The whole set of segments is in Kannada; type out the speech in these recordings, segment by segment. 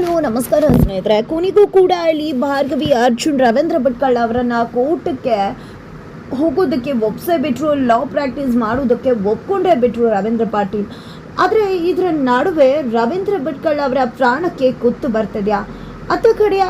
ಹಲೋ ನಮಸ್ಕಾರ ಸ್ನೇಹಿತರೆ. ಕೊನೆಗೂ ಕೂಡ ಇಲ್ಲಿ ಭಾರ್ಗವಿ ಅರ್ಜುನ್ ರವೀಂದ್ರ ಭಟ್ಕಳ ಅವರನ್ನು ಕೋರ್ಟ್ಗೆ ಹೋಗೋದಕ್ಕೆ ಒಪ್ಸೇ ಬಿಟ್ಟರು, ಲಾ ಪ್ರಾಕ್ಟೀಸ್ ಮಾಡೋದಕ್ಕೆ ಒಪ್ಕೊಂಡೇ ಬಿಟ್ಟರು ರವೀಂದ್ರ ಪಾಟೀಲ್. ಆದರೆ ಇದರ ನಡುವೆ ರವೀಂದ್ರ ಭಟ್ಕಳ ಅವರ ಪ್ರಾಣಕ್ಕೆ ಕುತ್ತು ಬರ್ತಿದೆಯಾ? ಅತ್ತ ಕಡೆ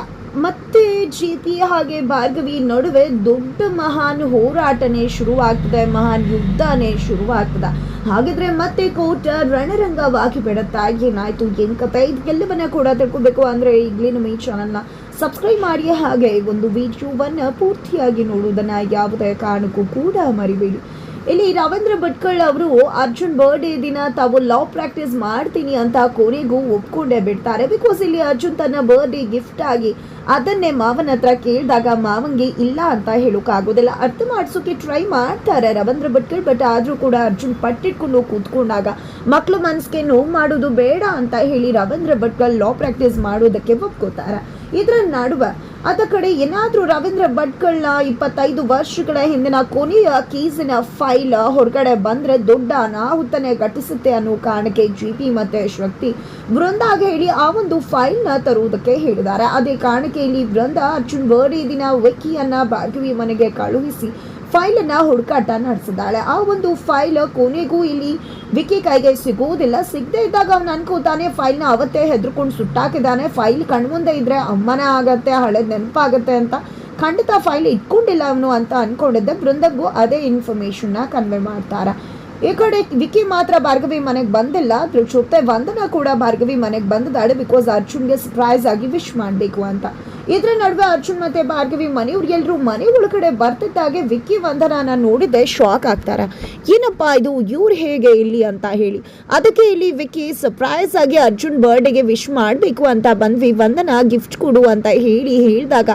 ಮತ್ತೆ ಜಿ.ಪಿ ಹಾಗೆ ಭಾರ್ಗವಿ ನಡುವೆ ದೊಡ್ಡ ಮಹಾನ್ ಹೋರಾಟನೇ ಶುರುವಾಗ್ತದೆ, ಮಹಾನ್ ಯುದ್ಧನೇ ಶುರುವಾಗ್ತದೆ. ಹಾಗಿದ್ರೆ ಮತ್ತೆ ಕೋರ್ಟ್ ರಣರಂಗವಾಗಿ ಬಿಡುತ್ತಾ? ಏನಾಯ್ತು, ಏನ್ ಕತೆ, ಇದೆಲ್ಲವನ್ನ ಕೂಡ ತಿಳ್ಕೊಬೇಕು ಅಂದ್ರೆ ಈಗಲೇ ನಮ್ಮ ಈ ಚಾನಲ್ನ ಸಬ್ಸ್ಕ್ರೈಬ್ ಮಾಡಿ, ಹಾಗೆ ಒಂದು ವಿಡಿಯೋವನ್ನ ಪೂರ್ತಿಯಾಗಿ ನೋಡುವುದನ್ನ ಯಾವುದೇ ಕಾರಣಕ್ಕೂ ಕೂಡ ಮರಿಬೇಡಿ. ಇಲ್ಲಿ ರವೀಂದ್ರ ಭಟ್ಕಳ ಅವರು ಅರ್ಜುನ್ ಬರ್ಡೇ ದಿನ ತಾವು ಲಾ ಪ್ರಾಕ್ಟೀಸ್ ಮಾಡ್ತೀನಿ ಅಂತ ಕೊನೆಗೂ ಒಪ್ಕೊಂಡೇ ಬಿಡ್ತಾರೆ. ಬಿಕಾಸ್ ಇಲ್ಲಿ ಅರ್ಜುನ್ ತನ್ನ ಬರ್ಡೇ ಗಿಫ್ಟ್ ಆಗಿ ಅದನ್ನೇ ಮಾವನ ಹತ್ರ ಕೇಳಿದಾಗ ಮಾವಂಗೆ ಇಲ್ಲ ಅಂತ ಹೇಳೋಕ್ಕಾಗೋದಿಲ್ಲ. ಅರ್ಥ ಮಾಡಿಸೋಕೆ ಟ್ರೈ ಮಾಡ್ತಾರೆ ರವೀಂದ್ರ ಭಟ್ಕಳ್. ಬಟ್ ಆದರೂ ಕೂಡ ಅರ್ಜುನ್ ಪಟ್ಟಿಟ್ಕೊಂಡು ಕೂತ್ಕೊಂಡಾಗ ಮಕ್ಕಳು ಮನಸ್ಸಿಗೆ ನೋವು ಮಾಡೋದು ಬೇಡ ಅಂತ ಹೇಳಿ ರವೀಂದ್ರ ಭಟ್ಕಳ್ ಲಾ ಪ್ರಾಕ್ಟೀಸ್ ಮಾಡೋದಕ್ಕೆ ಒಪ್ಕೋತಾರೆ. ಇದರ ನಡುವೆ ಅದ ಕಡೆ ಏನಾದರೂ ರವೀಂದ್ರ ಭಟ್ಕಳ್ನ 25 ವರ್ಷಗಳ ಹಿಂದಿನ ಕೊನೆಯ ಕೇಸಿನ ಫೈಲ್ ಹೊರಗಡೆ ಬಂದರೆ ದೊಡ್ಡ ಅನಾಹುತನೆ ಘಟಿಸುತ್ತೆ ಅನ್ನೋ ಕಾರಣಕ್ಕೆ ಜಿ.ಪಿ ಮತ್ತು ಶಕ್ತಿ ಬೃಂದಾಗೆ ಹೇಳಿ ಆ ಒಂದು ಫೈಲ್ನ ತರುವುದಕ್ಕೆ ಹೇಳಿದ್ದಾರೆ. ಅದೇ ಕಾರಣಕ್ಕೆ ಇಲ್ಲಿ ಬೃಂದ ಅರ್ಜುನ್ ಬರ್ಡೇ ದಿನ ವಿಕ್ಕಿಯನ್ನ ಭಾರ್ಗವಿ ಮನೆಗೆ ಕಳುಹಿಸಿ ಫೈಲನ್ನು ಹುಡುಕಾಟ ನಡೆಸಿದ್ದಾಳೆ. ಆ ಒಂದು ಫೈಲ್ ಕೊನೆಗೂ ಇಲ್ಲಿ ವಿಕ್ಕಿ ಕೈಗೆ ಸಿಗುವುದಿಲ್ಲ. ಸಿಗದೆ ಇದ್ದಾಗ ಅವನು ಅನ್ಕೋತಾನೆ ಫೈಲ್ನ ಅವತ್ತೇ ಹೆದರ್ಕೊಂಡು ಸುಟ್ಟಾಕಿದ್ದಾನೆ. ಫೈಲ್ ಕಣ್ಮುಂದೆ ಇದ್ರೆ ಅಮ್ಮನೇ ಆಗತ್ತೆ, ಹಳೇದು ನೆನಪಾಗತ್ತೆ ಅಂತ ಖಂಡಿತ ಫೈಲ್ ಇಟ್ಕೊಂಡಿಲ್ಲ ಅವನು ಅಂತ ಅನ್ಕೊಂಡಿದ್ದೆ. ಬೃಂದಗೂ ಅದೇ ಇನ್ಫಾರ್ಮೇಶನ್ನ ಕನ್ವೆ ಮಾಡ್ತಾರೆ. ಈ ಕಡೆ ವಿಕ್ಕಿ ಮಾತ್ರ ಭಾರ್ಗವಿ ಮನೆಗೆ ಬಂದಿಲ್ಲ, ಅದ್ರ ಜೊತೆ ವಂದನಾ ಕೂಡ ಭಾರ್ಗವಿ ಮನೆಗೆ ಬಂದಿದ್ದಾಳೆ. ಬಿಕಾಸ್ ಅರ್ಜುನ್ಗೆ ಸರ್ಪ್ರೈಸ್ ಆಗಿ ವಿಶ್ ಮಾಡಬೇಕು ಅಂತ. ಇದರ ನಡುವೆ ಅರ್ಜುನ್ ಮತ್ತೆ ಭಾರ್ಗವಿ ಮನೆಯವ್ರಿಗೆಲ್ಲರೂ ಮನೆ ಒಳಗಡೆ ಬರ್ತಿದ್ದಾಗೆ ವಿಕ್ಕಿ ವಂದನಾನ ನೋಡಿದ್ದೆ ಶಾಕ್ ಆಗ್ತಾರೆ. ಏನಪ್ಪಾ ಇದು, ಇವ್ರು ಹೇಗೆ ಇಲ್ಲಿ ಅಂತ ಹೇಳಿ. ಅದಕ್ಕೆ ಇಲ್ಲಿ ವಿಕ್ಕಿ ಸರ್ಪ್ರೈಸ್ ಆಗಿ ಅರ್ಜುನ್ ಬರ್ಡೇಗೆ ವಿಶ್ ಮಾಡಬೇಕು ಅಂತ ಬಂದ್ವಿ, ವಂದನಾ ಗಿಫ್ಟ್ ಕೊಡು ಅಂತ ಹೇಳಿದಾಗ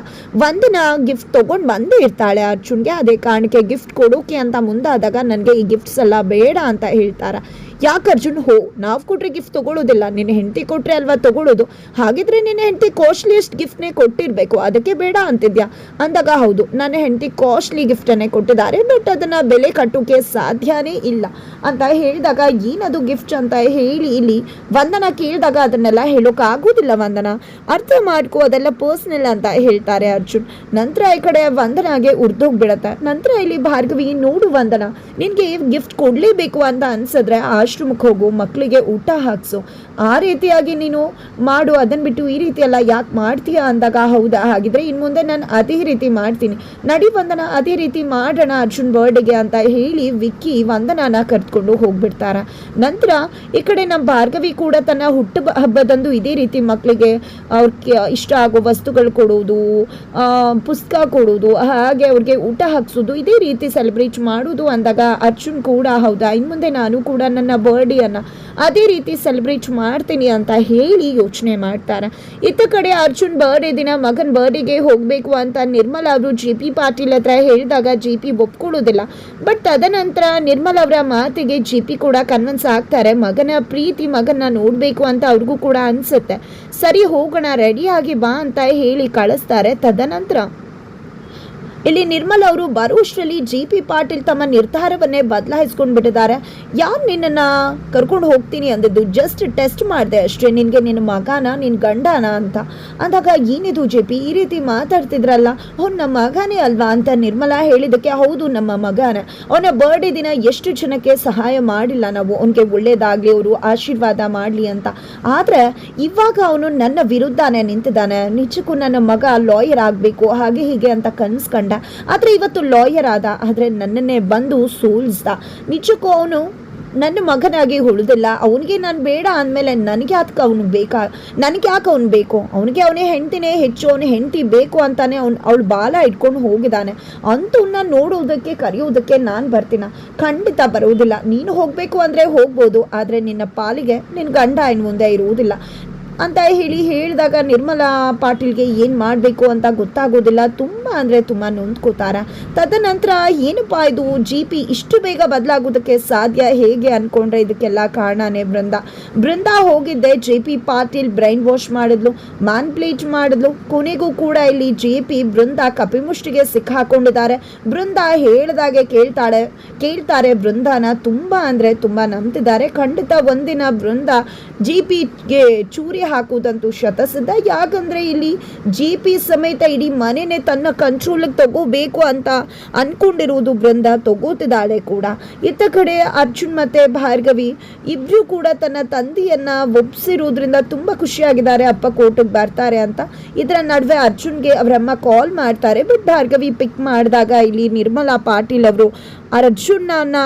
ವಂದನಾ ಗಿಫ್ಟ್ ತೊಗೊಂಡು ಬಂದೇ ಇರ್ತಾಳೆ ಅರ್ಜುನ್ಗೆ. ಅದೇ ಕಾರಣಕ್ಕೆ ಗಿಫ್ಟ್ ಕೊಡೋಕೆ ಅಂತ ಮುಂದಾದಾಗ ನನಗೆ ಈ ಗಿಫ್ಟ್ಸ್ ಎಲ್ಲ ಬೇಡ ಅಂತ ಹೇಳ್ತಾರೆ. ಯಾಕೆ ಅರ್ಜುನ್, ನಾವು ಕೊಟ್ರೆ ಗಿಫ್ಟ್ ತಗೊಳ್ಳೋದಿಲ್ಲ, ನಿನ್ನ ಹೆಂಡತಿ ಕೊಟ್ರೆ ಅಲ್ವಾ ತಗೊಳ್ಳೋದು, ಹಾಗಿದ್ರೆ ನಿನ್ನ ಹೆಂಡತಿ ಕಾಸ್ಟ್ಲಿಯಸ್ಟ್ ಗಿಫ್ಟ್ನೇ ಕೊಟ್ಟಿರಬೇಕು, ಅದಕ್ಕೆ ಬೇಡ ಅಂತಿದ್ಯಾ ಅಂದಾಗ ಹೌದು, ನನ್ನ ಹೆಂಡತಿ ಕಾಸ್ಟ್ಲಿ ಗಿಫ್ಟನ್ನೇ ಕೊಟ್ಟಿದ್ದಾರೆ, ಬಟ್ ಅದನ್ನು ಬೆಲೆ ಕಟ್ಟೋಕೆ ಸಾಧ್ಯನೇ ಇಲ್ಲ ಅಂತ ಹೇಳಿದಾಗ ಏನದು ಗಿಫ್ಟ್ ಅಂತ ಹೇಳಿ ಇಲ್ಲಿ ವಂದನಾ ಕೇಳಿದಾಗ ಅದನ್ನೆಲ್ಲ ಹೇಳೋಕ್ಕಾಗೋದಿಲ್ಲ ವಂದನಾ, ಅರ್ಥ ಮಾಡ್ಕೋ, ಅದೆಲ್ಲ ಪರ್ಸ್ನಲ್ ಅಂತ ಹೇಳ್ತಾರೆ ಅರ್ಜುನ್. ನಂತರ ಈ ಕಡೆ ವಂದನಾಗೆ ಉರ್ದೋಗ್ಬಿಡತ್ತೆ. ನಂತರ ಇಲ್ಲಿ ಭಾರ್ಗವಿ, ನೋಡು ವಂದನಾ, ನಿನಗೆ ಗಿಫ್ಟ್ ಕೊಡಲೇಬೇಕು ಅಂತ ಅನ್ಸಿದ್ರೆ ಆಶ್ರಮಕ್ಕೆ ಹೋಗು, ಮಕ್ಕಳಿಗೆ ಊಟ ಹಾಕ್ಸು, ಆ ರೀತಿಯಾಗಿ ನೀನು ಮಾಡು, ಅದನ್ನು ಬಿಟ್ಟು ಈ ರೀತಿ ಎಲ್ಲ ಯಾಕೆ ಮಾಡ್ತೀಯಾ ಅಂದಾಗ ಹೌದಾ, ಹಾಗಿದ್ರೆ ಇನ್ನು ಮುಂದೆ ನಾನು ಅದೇ ರೀತಿ ಮಾಡ್ತೀನಿ, ನಡಿ ವಂದನ ಅದೇ ರೀತಿ ಮಾಡೋಣ ಅರ್ಜುನ್ ಬರ್ಡೇಗೆ ಅಂತ ಹೇಳಿ ವಿಕ್ಕಿ ವಂದನಾನ ಕರೆದುಕೊಂಡು ಹೋಗ್ಬಿಡ್ತಾರ. ನಂತರ ಈ ಕಡೆ ನಮ್ಮ ಭಾರ್ಗವಿ ಕೂಡ ತನ್ನ ಹುಟ್ಟು ಹಬ್ಬದಂದು ಇದೇ ರೀತಿ ಮಕ್ಕಳಿಗೆ ಅವ್ರಿಗೆ ಇಷ್ಟ ಆಗೋ ವಸ್ತುಗಳು ಕೊಡೋದು, ಪುಸ್ತಕ ಕೊಡೋದು, ಹಾಗೆ ಅವ್ರಿಗೆ ಊಟ ಹಾಕ್ಸೋದು, ಇದೇ ರೀತಿ ಸೆಲೆಬ್ರೇಟ್ ಮಾಡೋದು ಅಂದಾಗ ಅರ್ಜುನ್ ಕೂಡ ಹೌದಾ, ಇನ್ನು ಮುಂದೆ ನಾನು ಕೂಡ ನನ್ನ ಬರ್ಡೇಯನ್ನು ಅದೇ ರೀತಿ ಸೆಲೆಬ್ರೇಟ್ ಮಾಡ್ತೀನಿ ಅಂತ ಹೇಳಿ ಯೋಚನೆ ಮಾಡ್ತಾರೆ. ಇತ್ತ ಕಡೆ ಅರ್ಜುನ್ ಬರ್ಡೇ ದಿನ ಮಗನ ಬರ್ಡೇಗೆ ಹೋಗಬೇಕು ಅಂತ ನಿರ್ಮಲಾ ಅವರು ಜಿ.ಪಿ ಪಾಟೀಲ್ ಹತ್ರ ಹೇಳಿದಾಗ ಜಿ.ಪಿ ಒಪ್ಕೊಳ್ಳೋದಿಲ್ಲ. ಬಟ್ ತದನಂತರ ನಿರ್ಮಲಾ ಅವರ ಮಾತಿಗೆ ಜಿ.ಪಿ ಕೂಡ ಕನ್ವಿನ್ಸ್ ಆಗ್ತಾರೆ. ಮಗನ ಪ್ರೀತಿ, ಮಗನ ನೋಡಬೇಕು ಅಂತ ಅವ್ರಿಗೂ ಕೂಡ ಅನಿಸುತ್ತೆ. ಸರಿ ಹೋಗೋಣ, ರೆಡಿಯಾಗಿ ಬಾ ಅಂತ ಹೇಳಿ ಕಳಿಸ್ತಾರೆ. ತದನಂತರ ಇಲ್ಲಿ ನಿರ್ಮಲ್ ಅವರು ಬರುವಷ್ಟರಲ್ಲಿ ಜಿ.ಪಿ ಪಾಟೀಲ್ ತಮ್ಮ ನಿರ್ಧಾರವನ್ನೇ ಬದಲಾಯಿಸ್ಕೊಂಡು ಬಿಟ್ಟಿದ್ದಾರೆ. ಯಾರು ನಿನ್ನನ್ನು ಕರ್ಕೊಂಡು ಹೋಗ್ತೀನಿ ಅಂದಿದ್ದು, ಜಸ್ಟ್ ಟೆಸ್ಟ್ ಮಾಡಿದೆ ಅಷ್ಟೇ, ನಿನಗೆ ನಿನ್ನ ಮಗನ, ನಿನ್ನ ಗಂಡನ ಅಂತ ಅಂದಾಗ ಏನಿದು ಜಿ.ಪಿ ಈ ರೀತಿ ಮಾತಾಡ್ತಿದ್ರಲ್ಲ, ಅವ್ನು ನಮ್ಮ ಮಗನೇ ಅಲ್ವಾ ಅಂತ ನಿರ್ಮಲಾ ಹೇಳಿದ್ದಕ್ಕೆ ಹೌದು ನಮ್ಮ ಮಗನ, ಅವನ ಬರ್ಡೇ ದಿನ ಎಷ್ಟು ಜನಕ್ಕೆ ಸಹಾಯ ಮಾಡಿಲ್ಲ ನಾವು, ಅವನಿಗೆ ಒಳ್ಳೇದಾಗಲಿ, ಅವರು ಆಶೀರ್ವಾದ ಮಾಡಲಿ ಅಂತ. ಆದರೆ ಇವಾಗ ಅವನು ನನ್ನ ವಿರುದ್ಧನೇ ನಿಂತಿದ್ದಾನೆ, ನಿಜಕ್ಕೂ ನನ್ನ ಮಗ ಲಾಯರ್ ಆಗಬೇಕು ಹಾಗೆ ಹೀಗೆ ಅಂತ ಕನ್ಸ್ಕೊಂಡ. ಆದರೆ ಇವತ್ತು ಲಾಯರ್ ಆದ, ಆದರೆ ನನ್ನನ್ನೇ ಬಂದು ಸೋಲ್ಸ್ದ. ನಿಜಕ್ಕೂ ಅವನು ನನ್ನ ಮಗನಾಗಿ ಉಳಿದಿಲ್ಲ. ಅವನಿಗೆ ನಾನು ಬೇಡ ಅಂದಮೇಲೆ ನನಗೆ ಯಾಕೆ ಅವನು ಬೇಕು, ಅವನಿಗೆ ಅವನೇ ಹೆಂಡ್ತಿನೇ ಹೆಚ್ಚು, ಅವನ ಹೆಂಡತಿ ಬೇಕು ಅಂತಾನೆ ಅವಳು ಬಾಲ ಇಟ್ಕೊಂಡು ಹೋಗಿದ್ದಾನೆ. ಅಂತವನ್ನ ನೋಡುವುದಕ್ಕೆ ಕರೆಯುವುದಕ್ಕೆ ನಾನು ಬರ್ತೀನ? ಖಂಡಿತ ಬರುವುದಿಲ್ಲ. ನೀನು ಹೋಗಬೇಕು ಅಂದರೆ ಹೋಗ್ಬೋದು, ಆದರೆ ನಿನ್ನ ಪಾಲಿಗೆ ನಿನ್ನ ಗಂಡ ಇನ್ನು ಮುಂದೆ ಇರುವುದಿಲ್ಲ ಅಂತ ಹೇಳಿದಾಗ ನಿರ್ಮಲಾ ಪಾಟೀಲ್ಗೆ ಏನು ಮಾಡಬೇಕು ಅಂತ ಗೊತ್ತಾಗೋದಿಲ್ಲ. ತುಂಬ ಅಂದರೆ ತುಂಬ ನೊಂದ್ಕೋತಾರೆ. ತದನಂತರ ಏನಪ್ಪಾ ಇದು, ಜಿ.ಪಿ ಇಷ್ಟು ಬೇಗ ಬದಲಾಗೋದಕ್ಕೆ ಸಾಧ್ಯ ಹೇಗೆ ಅಂದ್ಕೊಂಡ್ರೆ ಇದಕ್ಕೆಲ್ಲ ಕಾರಣನೇ ಬೃಂದ ಹೋಗಿದ್ದೆ. ಜೆ.ಪಿ ಪಾಟೀಲ್ ಬ್ರೈನ್ ವಾಶ್ ಮಾಡಿದ್ಲು, ಮ್ಯಾನ್ಪ್ಲೇಟ್ ಮಾಡಿದ್ಲು. ಕೊನೆಗೂ ಕೂಡ ಇಲ್ಲಿ ಜೆ.ಪಿ ಬೃಂದ ಕಪಿಮುಷ್ಟಿಗೆ ಸಿಕ್ಕಾಕೊಂಡಿದ್ದಾರೆ. ಬೃಂದ ಹೇಳಿದಾಗೆ ಕೇಳ್ತಾರೆ ಬೃಂದಾನ. ತುಂಬ ಅಂದರೆ ತುಂಬ ನಂಬ್ತಿದ್ದಾರೆ. ಖಂಡಿತ ಒಂದಿನ ಬೃಂದ ಜಿ.ಪಿಗೆ ಚೂರಿ ಹಾಕುವುದಂತೂ ಶತಸಿದ್ಧ. ಯಾಕಂದರೆ ಇಲ್ಲಿ GP ಸಮೇತ ಇಡೀ ಮನೆಯೇ ತನ್ನ ಕಂಟ್ರೋಲಿಗೆ ತಗೋಬೇಕು ಅಂತ ಅಂದ್ಕೊಂಡಿರುವುದು ಬೃಂದ, ತಗೋತಿದ್ದಾಳೆ ಕೂಡ. ಇತ್ತ ಕಡೆ ಅರ್ಜುನ್ ಮತ್ತು ಭಾರ್ಗವಿ ಇಬ್ಬರು ಕೂಡ ತನ್ನ ತಂದೆಯನ್ನು ಒಪ್ಸಿರೋದ್ರಿಂದ ತುಂಬ ಖುಷಿಯಾಗಿದ್ದಾರೆ, ಅಪ್ಪ ಕೋರ್ಟಿಗೆ ಬರ್ತಾರೆ ಅಂತ. ಇದರ ನಡುವೆ ಅರ್ಜುನ್ಗೆ ಅವರಮ್ಮ ಕಾಲ್ ಮಾಡ್ತಾರೆ. ಬಟ್ ಭಾರ್ಗವಿ ಪಿಕ್ ಮಾಡಿದಾಗ ಇಲ್ಲಿ ನಿರ್ಮಲಾ ಪಾಟೀಲ್ ಅವರು ಅರ್ಜುನನ್ನ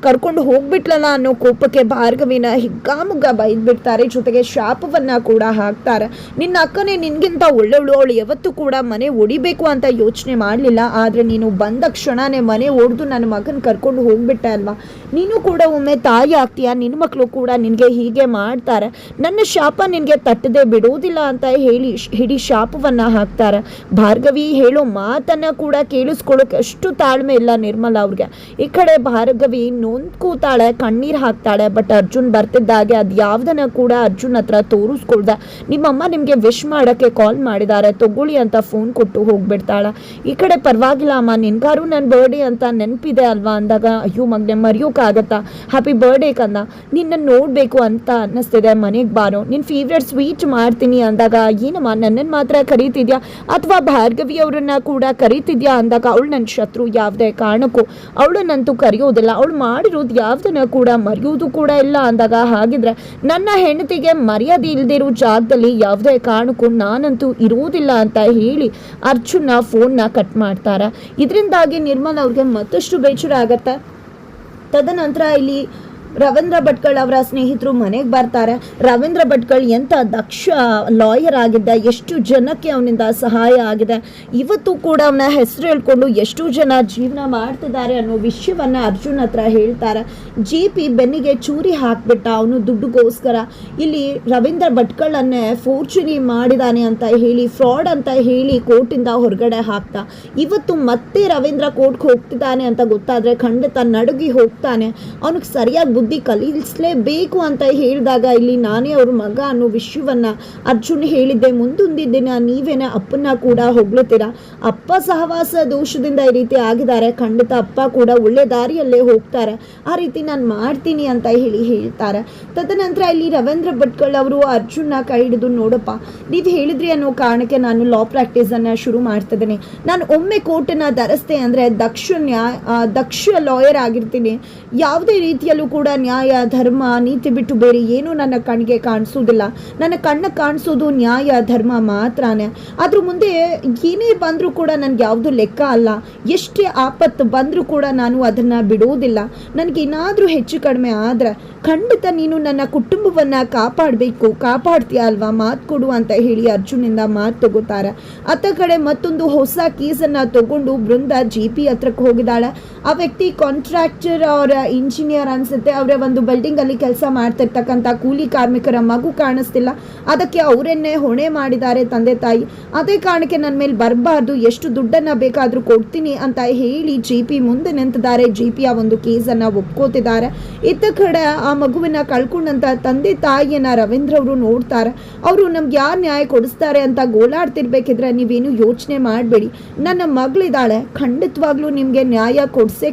ಕರ್ಕೊಂಡು ಹೋಗ್ಬಿಟ್ಲಲ್ಲ ಅನ್ನೋ ಕೋಪಕ್ಕೆ ಭಾರ್ಗವಿನ ಹಿಗ್ಗಾಮುಗ್ಗ ಬೈದ್ಬಿಡ್ತಾರೆ. ಜೊತೆಗೆ ಶಾಪವನ್ನು ಕೂಡ ಹಾಕ್ತಾರೆ. ನಿನ್ನ ಅಕ್ಕನೇ ನಿನ್ಗಿಂತ ಒಳ್ಳೆವಳು, ಅವಳು ಯಾವತ್ತೂ ಕೂಡ ಮನೆ ಒಡಿಬೇಕು ಅಂತ ಯೋಚನೆ ಮಾಡಲಿಲ್ಲ. ಆದರೆ ನೀನು ಬಂದ ಕ್ಷಣನೇ ಮನೆ ಒಡೆದು ನನ್ನ ಮಗನ ಕರ್ಕೊಂಡು ಹೋಗ್ಬಿಟ್ಟೆ ಅಲ್ವಾ, ನೀನು ಕೂಡ ಒಮ್ಮೆ ತಾಯಿ ಆಗ್ತೀಯ, ನಿನ್ನ ಮಕ್ಕಳು ಕೂಡ ನಿನಗೆ ಹೀಗೆ ಮಾಡ್ತಾರೆ, ನನ್ನ ಶಾಪ ನಿನಗೆ ತಟ್ಟದೆ ಬಿಡೋದಿಲ್ಲ ಅಂತ ಹೇಳಿ ಹಿಡಿ ಶಾಪವನ್ನು ಹಾಕ್ತಾರೆ. ಭಾರ್ಗವಿ ಹೇಳೋ ಮಾತನ್ನು ಕೂಡ ಕೇಳಿಸ್ಕೊಳ್ಳೋಕೆ ಅಷ್ಟು ತಾಳ್ಮೆ ಇಲ್ಲ ನಿರ್ಮಲಾ ಅವ್ರಿಗೆ. ಈ ಕಡೆ ಭಾರ್ಗವಿ ನೊಂದ್ಕೋತಾಳೆ, ಕಣ್ಣೀರು ಹಾಕ್ತಾಳೆ. ಬಟ್ ಅರ್ಜುನ್ ಬರ್ತಿದ್ದಾಗೆ ಅದು ಯಾವುದನ್ನ ಕೂಡ ಅರ್ಜುನ್ ಹತ್ರ ತೋರಿಸ್ಕೊಳ್ದೆ, ನಿಮ್ಮಮ್ಮ ನಿಮಗೆ ವಿಶ್ ಮಾಡೋಕ್ಕೆ ಕಾಲ್ ಮಾಡಿದ್ದಾರೆ, ತಗೊಳ್ಳಿ ಅಂತ ಫೋನ್ ಕೊಟ್ಟು ಹೋಗ್ಬಿಡ್ತಾಳೆ. ಈ ಕಡೆ ಪರವಾಗಿಲ್ಲ ಅಮ್ಮ, ನಿನ್ಗಾರು ನನ್ನ ಬರ್ಡೇ ಅಂತ ನೆನಪಿದೆ ಅಲ್ವಾ ಅಂದಾಗ, ಅಯ್ಯೋ ಮಗನೆ ಮರೆಯೋಕ್ಕಾಗತ್ತಾ, ಹ್ಯಾಪಿ ಬರ್ಡೇ ಕಂದ, ನಿನ್ನ ನೋಡಬೇಕು ಅಂತ ಅನ್ನಿಸ್ತಿದೆ, ಮನೆಗೆ ಬಾರೋ, ನಿನ್ನ ಫೇವ್ರೆಟ್ ಸ್ವೀಟ್ ಮಾಡ್ತೀನಿ ಅಂದಾಗ, ಏನಮ್ಮ ನನ್ನನ್ನು ಮಾತ್ರ ಕರೀತಿದ್ಯಾ ಅಥವಾ ಭಾರ್ಗವಿ ಅವರನ್ನ ಕೂಡ ಕರೀತಿದ್ಯಾ ಅಂದಾಗ, ಅವಳು ನನ್ನ ಶತ್ರು, ಯಾವುದೇ ಕಾರಣಕ್ಕೂ ಅವಳನ್ನಂತೂ ಕರೆಯೋದಿಲ್ಲ, ಅವಳು ಮಾಡಿರೋದು ಯಾವುದನ್ನ ಕೂಡ ಮರೆಯೋದು ಕೂಡ ಇಲ್ಲ ಅಂದಾಗ, ಹಾಗಿದ್ರೆ ನನ್ನ ಹೆಂಡತಿಗೆ ಮರ್ಯಾದೆ ಇಲ್ದಿರೋ ಜಾಗದಲ್ಲಿ ಯಾವುದೇ ಕಾರಣಕ್ಕೂ ನಾನಂತೂ ಇರೋದಿಲ್ಲ ಅಂತ ಹೇಳಿ ಅರ್ಜುನ ಫೋನ್ನ ಕಟ್ ಮಾಡ್ತಾರೆ. ಇದರಿಂದಾಗಿ ನಿರ್ಮಲಾ ಅವ್ರಿಗೆ ಮತ್ತಷ್ಟು ಬೇಜಾರ ಆಗತ್ತೆ. ತದನಂತರ ಇಲ್ಲಿ ರವೀಂದ್ರ ಭಟ್ಕಳ್ ಅವರ ಸ್ನೇಹಿತರು ಮನೆಗೆ ಬರ್ತಾರೆ. ರವೀಂದ್ರ ಭಟ್ಕಳ್ ಎಂಥ ದಕ್ಷ ಲಾಯರ್ ಆಗಿದ್ದ, ಎಷ್ಟು ಜನಕ್ಕೆ ಅವನಿಂದ ಸಹಾಯ ಆಗಿದೆ, ಇವತ್ತು ಕೂಡ ಅವನ ಹೆಸರು ಹೇಳ್ಕೊಂಡು ಎಷ್ಟು ಜನ ಜೀವನ ಮಾಡ್ತಿದ್ದಾರೆ ಅನ್ನೋ ವಿಷಯವನ್ನು ಅರ್ಜುನ್ ಹತ್ರ ಹೇಳ್ತಾರೆ. GP ಬೆನ್ನಿಗೆ ಚೂರಿ ಹಾಕ್ಬಿಟ್ಟ ಅವನು ದುಡ್ಡುಗೋಸ್ಕರ. ಇಲ್ಲಿ ರವೀಂದ್ರ ಭಟ್ಕಳನ್ನೇ ಫೋರ್ಚುನಿ ಮಾಡಿದಾನೆ ಅಂತ ಹೇಳಿ, ಫ್ರಾಡ್ ಅಂತ ಹೇಳಿ ಕೋರ್ಟಿಂದ ಹೊರಗಡೆ ಹಾಕ್ತಾ. ಇವತ್ತು ಮತ್ತೆ ರವೀಂದ್ರ ಕೋರ್ಟ್ಗೆ ಹೋಗ್ತಿದ್ದಾನೆ ಅಂತ ಗೊತ್ತಾದರೆ ಖಂಡಿತ ನಡುಗಿ ಹೋಗ್ತಾನೆ. ಅವನಿಗೆ ಸರಿಯಾಗಿ ಬುದ್ಧಿ ಕಲಿಸಲೇಬೇಕು ಅಂತ ಹೇಳಿದಾಗ, ಇಲ್ಲಿ ನಾನೇ ಅವ್ರ ಮಗ ಅನ್ನೋ ವಿಷಯವನ್ನ ಅರ್ಜುನ್ ಹೇಳಿದ್ದೆ. ಮುಂದೊಂದು ದಿನ ನೀವೇನೇ ಅಪ್ಪನ ಕೂಡ ಹೊಗಳುತ್ತೀರಾ, ಅಪ್ಪ ಸಹವಾಸ ದೋಷದಿಂದ ಈ ರೀತಿ ಆಗಿದ್ದಾರೆ, ಖಂಡಿತ ಅಪ್ಪ ಕೂಡ ಒಳ್ಳೆ ದಾರಿಯಲ್ಲೇ ಹೋಗ್ತಾರೆ, ಆ ರೀತಿ ನಾನು ಮಾಡ್ತೀನಿ ಅಂತ ಹೇಳ್ತಾರೆ. ತದನಂತರ ಇಲ್ಲಿ ರವೀಂದ್ರ ಭಟ್ಕಳ್ ಅವರು ಅರ್ಜುನ್ನ ಕೈ ಹಿಡಿದು, ನೋಡಪ್ಪ ನೀವು ಹೇಳಿದ್ರಿ ಅನ್ನೋ ಕಾರಣಕ್ಕೆ ನಾನು ಲಾ ಪ್ರಾಕ್ಟೀಸನ್ನು ಶುರು ಮಾಡ್ತಿದ್ದೀನಿ, ನಾನು ಒಮ್ಮೆ ಕೋರ್ಟನ್ನು ಧರಿಸ್ತೆ ಅಂದರೆ ದಕ್ಷ ಲಾಯರ್ ಆಗಿರ್ತೀನಿ, ಯಾವುದೇ ರೀತಿಯಲ್ಲೂ ಕೂಡ ನ್ಯಾಯ ಧರ್ಮ ನೀತಿ ಬಿಟ್ಟು ಬೇರೆ ಏನೂ ನನ್ನ ಕಣ್ಣಿಗೆ ಕಾಣಿಸೋದಿಲ್ಲ, ನನ್ನ ಕಣ್ಣು ಕಾಣಿಸೋದು ನ್ಯಾಯ ಧರ್ಮ ಮಾತ್ರನೇ. ಅದ್ರ ಮುಂದೆ ಏನೇ ಬಂದರೂ ಕೂಡ ನನಗೆ ಯಾವುದು ಲೆಕ್ಕ ಅಲ್ಲ, ಎಷ್ಟೇ ಆಪತ್ತು ಬಂದರೂ ಕೂಡ ನಾನು ಅದನ್ನು ಬಿಡೋದಿಲ್ಲ, ನನಗೇನಾದರೂ ಹೆಚ್ಚು ಕಡಿಮೆ ಆದರೆ ಖಂಡಿತ ನೀನು ನನ್ನ ಕುಟುಂಬವನ್ನು ಕಾಪಾಡ್ತೀಯ ಅಲ್ವಾ, ಮಾತು ಕೊಡು ಅಂತ ಹೇಳಿ ಅರ್ಜುನಿಂದ ಮಾತು ತಗೋತಾರೆ. ಅತ್ತ ಕಡೆ ಮತ್ತೊಂದು ಹೊಸ ಕೇಸನ್ನು ತಗೊಂಡು ಬೃಂದ GP ಹತ್ರಕ್ಕೆ ಹೋಗಿದ್ದಾಳೆ. ಆ ವ್ಯಕ್ತಿ ಕಾಂಟ್ರಾಕ್ಟರ್ ಅವರ ಇಂಜಿನಿಯರ್ ಅನ್ಸುತ್ತೆ, ಅವರ ಒಂದು ಬಿಲ್ಡಿಂಗ್ ಅಲ್ಲಿ ಕೆಲಸ ಮಾಡ್ತಿರ್ತಕ್ಕಂಥ ಕೂಲಿ ಕಾರ್ಮಿಕರ ಮಗು ಕಾಣಿಸ್ತಿಲ್ಲ, ಅದಕ್ಕೆ ಅವರನ್ನೇ ಹೊಣೆ ಮಾಡಿದ್ದಾರೆ ತಂದೆ ತಾಯಿ, ಅದೇ ಕಾರಣಕ್ಕೆ ನನ್ನ ಮೇಲೆ ಬರಬಾರ್ದು, ಎಷ್ಟು ದುಡ್ಡನ್ನು ಬೇಕಾದರೂ ಕೊಡ್ತೀನಿ ಅಂತ ಹೇಳಿ GP ಮುಂದೆ ನಿಂತಿದ್ದಾರೆ. GP ಆ ಒಂದು ಕೇಸನ್ನು ಒಪ್ಕೋತಿದ್ದಾರೆ. ಇತ್ತ ಕಡೆ ಆ ಮಗುವಿನ ಕಳ್ಕೊಂಡಂತ ತಂದೆ ತಾಯಿಯನ್ನ ರವೀಂದ್ರ ಅವರು ನೋಡ್ತಾರೆ. ಅವರು ನಮ್ಗೆ ಯಾರು ನ್ಯಾಯ ಕೊಡಿಸ್ತಾರೆ ಅಂತ ಗೋಳಾಡ್ತಿರ್ಬೇಕಿದ್ರೆ ನೀವೇನು ಯೋಚನೆ ಮಾಡಬೇಡಿ, ನನ್ನ ಮಗಳಿದ್ದಾಳೆ, ಖಂಡಿತವಾಗ್ಲೂ ನಿಮಗೆ ನ್ಯಾಯ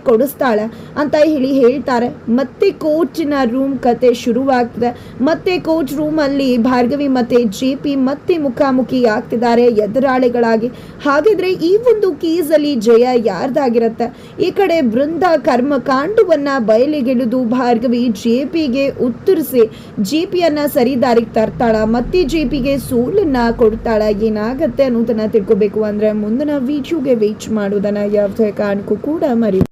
ಕೊಡಿಸ್ತಾಳೆ ಅಂತ ಹೇಳ್ತಾರೆ. ಮತ್ತೆ ಕೋರ್ಟಿನ ರೂಮ್ ಕತೆ ಶುರುವಾಗ್ತದೆ. ಮತ್ತೆ ಕೋರ್ಟ್ ರೂಮಲ್ಲಿ ಭಾರ್ಗವಿ ಮತ್ತೆ GP ಮತ್ತೆ ಮುಖಾಮುಖಿ ಆಗ್ತಿದ್ದಾರೆ ಎದುರಾಳಿಗಳಾಗಿ. ಹಾಗಿದ್ರೆ ಈ ಒಂದು ಕೇಸಲ್ಲಿ ಜಯ ಯಾರ್ದಾಗಿರುತ್ತೆ? ಈ ಕಡೆ ಬೃಂದ ಕರ್ಮಕಾಂಡವನ್ನ ಬಯಲಿಗೆಳೆದು ಭಾರ್ಗವಿ GPಗೆ ಉತ್ತರಿಸಿ GPಯನ್ನ ಸರಿದಾರಿಗೆ ತರ್ತಾಳ, ಮತ್ತೆ GPಗೆ ಸೋಲನ್ನ ಕೊಡ್ತಾಳ. ಏನಾಗತ್ತೆ ಅನ್ನೋದನ್ನ ತಿಳ್ಕೊಬೇಕು ಅಂದ್ರೆ ಮುಂದಿನ ವಿಡಿಯೋಗೆ ವೇಟ್ ಮಾಡೋದನ್ನ ಯಾವುದೇ ಕಾರಣಕ್ಕೂ ಕೂಡ ಮರಿ